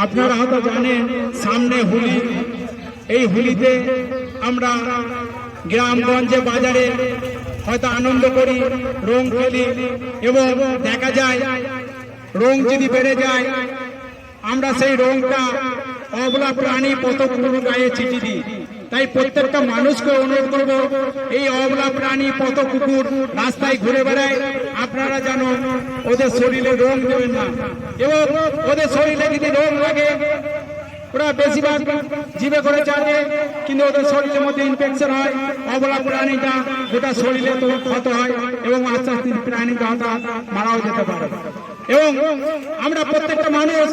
আপনারা হয়তো জানেন সামনে হোলি, এই হোলিতে আমরা গ্রামগঞ্জে বাজারে হয়তো আনন্দ করি, রং খেলি এবং দেখা যায় রং যদি বেড়ে যায় আমরা সেই রংটা অবলা প্রাণী পতঙ্গের গায়ে ছিটিয়ে দিই। তাই প্রত্যেকটা মানুষকে অনুরোধ করব, এই অবলা প্রাণী পত কুকুর রাস্তায় ঘুরে বেড়ায়, আপনারা যেন ওদের শরীরে রং দেবেন না। এবং ওদের শরীরে যদি রং লাগে ওরা বেশিরভাগ জিভে করে চাটে, কিন্তু ওদের শরীরের মধ্যে ইনফেকশন হয়, অবলা প্রাণীটা গোটা শরীরে তো ক্ষত হয় এবং আস্তে আস্তে প্রাণীটা মারাও যেতে পারে। এবং আমরা প্রত্যেকটা মানুষ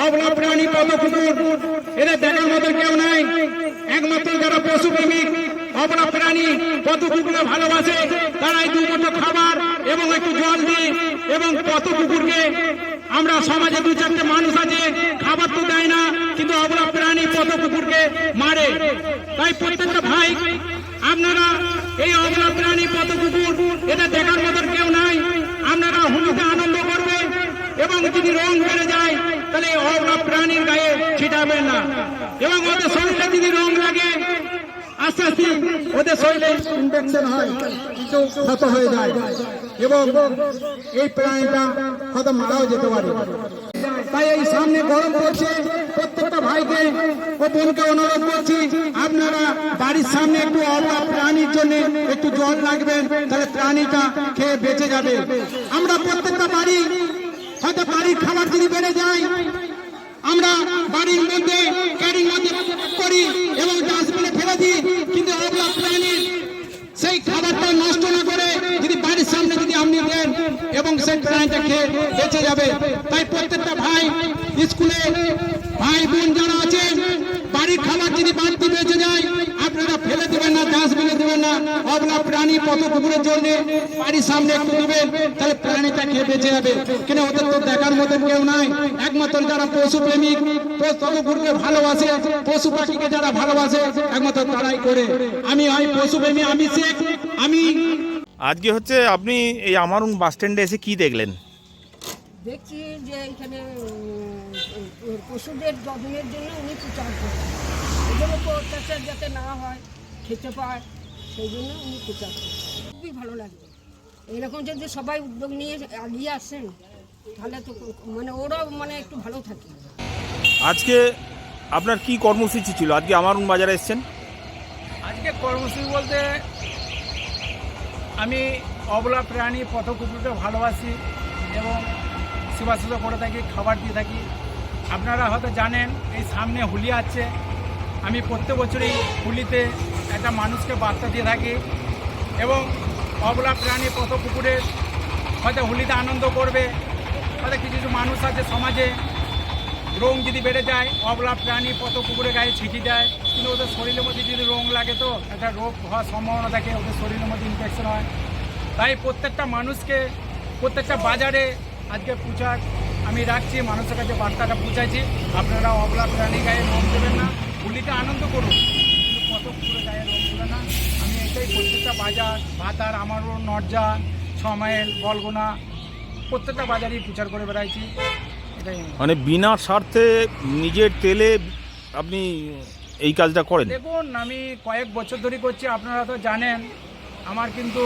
অবলা প্রাণী পত কুকুর এদের দেখার মতো কেউ নাই, একমাত্র যারা পশু প্রেমিক অবলা প্রাণী পত কুকুরকে ভালোবাসে তারাই দু মুঠো খাবার এবং একটু জল দিয়ে, এবং পত কুকুরকে আমরা সমাজে দু চারটে মানুষ আছে খাবার তো দেয় না, কিন্তু অবলা প্রাণী পত কুকুরকে মারে। তাই প্রত্যেকটা ভাই আপনারা এই অবলা প্রাণী পত কুকুর এটা দেখার মতো কেউ নাই, আপনারা হোলিতে আনন্দ করবে এবং যদি রং বেড়ে যায় তাহলে অবলা প্রাণীর গায়ে ছিটাবেন না। এবং ওদের শরীরে যদি রং লাগে আস্তে আস্তে ওদের শরীরে ইনফেকশন হয়, ক্ষত হয়ে যায় এবং এই প্রাণীটা হয়তো মারাও যেতে পারে। তাই এই সামনে গরম পড়ছে, প্রত্যেকটা ভাইকে ও বোনকে অনুরোধ করছি আপনারা বাড়ির সামনে একটু অবলা প্রাণীর জন্য একটু জল রাখবেন, তাহলে প্রাণীটা খেয়ে বেঁচে যাবে। আমরা প্রত্যেকটা বাড়ি হয়তো বাড়ির খাবার যদি বেড়ে যায় আমরা বাড়ির মধ্যে ক্যারির মধ্যে করি এবং ডাস্টবিনে ফেলে দিই, কিন্তু অবলা প্রাণীর সেই খাবারটা নষ্ট না করে যদি বাড়ির সামনে যদি আপনি দেন এবং সেই প্রাণীটা খেয়ে বেঁচে যাবে। তাই প্রত্যেকটা ভাই স্কুলে ভাই বোন যারা আছে বাড়ির খাবার যদি বাড়তি বেঁচে যায় আপনারা ফেলে দেবেন না, ডাস্টবিনে দেবেন না, অবলা প্রাণী পত কুকুরের জন্য বাড়ির সামনে একটু দেবেন, তাহলে প্রাণীটা খেয়ে বেঁচে যাবে। কিন্তু ওদের তো দেখার মতো কেউ নাই, একমাত্র যারা পশু প্রেমিক পশু কুকুরকে ভালোবাসে, পশু পাখিকে যারা ভালোবাসে একমাত্র তারাই করে। আমি হয় পশু প্রেমী, আমি শেখ। আমি আজকে হচ্ছে আপনি এই আমারুন বাস স্ট্যান্ডে এসে কি দেখলেন? দেখছি যে এখানে পশুদের যত্নের জন্য উনি প্রচার করেন, ওদের উপর অত্যাচার যাতে না হয়, খেতে পায়, সেই জন্য উনি প্রচার করেন। খুবই ভালো লাগবে এরকম যদি সবাই উদ্যোগ নিয়ে এগিয়ে আসেন, তাহলে তো মানে ওরাও মানে একটু ভালো থাকে। আজকে আপনার কি কর্মসূচি ছিল? আজকে আমারুন বাজারে এসেছেন। আজকে কর্মসূচি বলতে আমি অবলা প্রাণী পথ কুকুরকে ভালোবাসি এবং সেবা শুশ্রূষা করে থাকি, খাবার দিয়ে থাকি। আপনারা হয়তো জানেন এই সামনে হোলি আছে, আমি প্রত্যেক বছরই হোলিতে একটা মানুষকে বার্তা দিয়ে থাকি এবং অবলা প্রাণী পথ কুকুরের হয়তো হোলিতে আনন্দ করবে। হয়তো কিছু কিছু মানুষ আছে সমাজে রং যদি বেড়ে যায় অবলা প্রাণী পত কুকুরের গায়ে ছিটিয়ে দেয়, কিন্তু ওদের শরীরের মধ্যে যদি রং লাগে তো একটা রোগ হওয়ার সম্ভাবনা থাকে, ওদের শরীরের মধ্যে ইনফেকশন হয়। তাই প্রত্যেকটা মানুষকে প্রত্যেকটা বাজারে আজকে প্রচার আমি রাখছি, মানুষের কাছে বার্তাটা পৌঁছাইছি, আপনারা অবলা প্রাণী গায়ে রং দেবেন না, হোলিতে আনন্দ করুন, কিন্তু পত কুকুরের গায়ে রং দেবে না। আমি এটাই প্রত্যেকটা বাজার ভাতার আমারও নরজা 6 মাইল বলগোনা প্রত্যেকটা বাজারেই প্রচার করে বেড়াইছি। মানে বিনা স্বার্থে নিজের তেলে আপনি এই কাজটা করেন? দেখুন আমি কয়েক বছর ধরে করছি, আপনারা তো জানেন আমার কিন্তু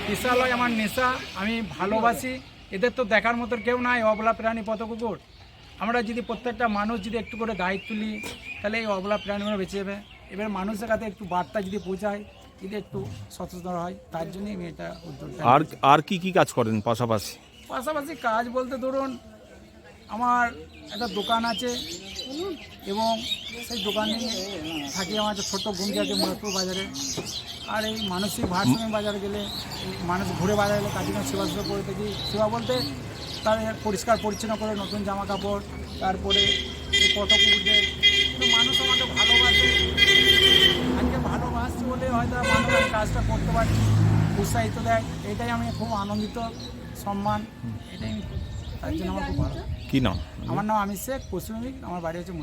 বিশালয় আমার নেশা, আমি ভালোবাসি। এদের তো দেখার মতো কেউ নাই অবলা প্রাণী পথ কুকুর। আমরা যদি প্রত্যেকটা মানুষ যদি একটু করে দায়িত্ব নিই তাহলে এই অবলা প্রাণীগুলো বেঁচে যাবে। এবার মানুষের কাছে একটু বার্তা যদি পৌঁছায়, যদি একটু সচেতন হয়, তার জন্যই আমি এটা উদ্যোগ। আর কি কাজ করেন পাশাপাশি? পাশাপাশি কাজ বলতে ধরুন আমার একটা দোকান আছে এবং সেই দোকানে থাকি, আমার একটা ছোট্ট ঘুমটি আছে মুরাদপুর বাজারে। আর এই মানসিক ভারসাম্য বাজারে গেলে মানুষ ঘুরে বাজারে গেলে তার জন্য সেবা শুশ্রূষা করে থাকি। সেবা বলতে তার পরিষ্কার পরিচ্ছন্ন করে নতুন জামা কাপড়, তারপরে এই পথ কুকুরদের মানুষ আমাকে ভালোবাসে, আজকে ভালোবাসছে বলে হয়তো মানুষ আমি কাজটা করতে পারছি, উৎসাহিত দেয়, এটাই আমি খুব আনন্দিত, সম্মান, এটাই আমি তার জন্য আমার খুব ভালো। কি নাম? আমার নাম আমির শেখ, পশ্চিমবঙ্গ, আমার বাড়ি হচ্ছে।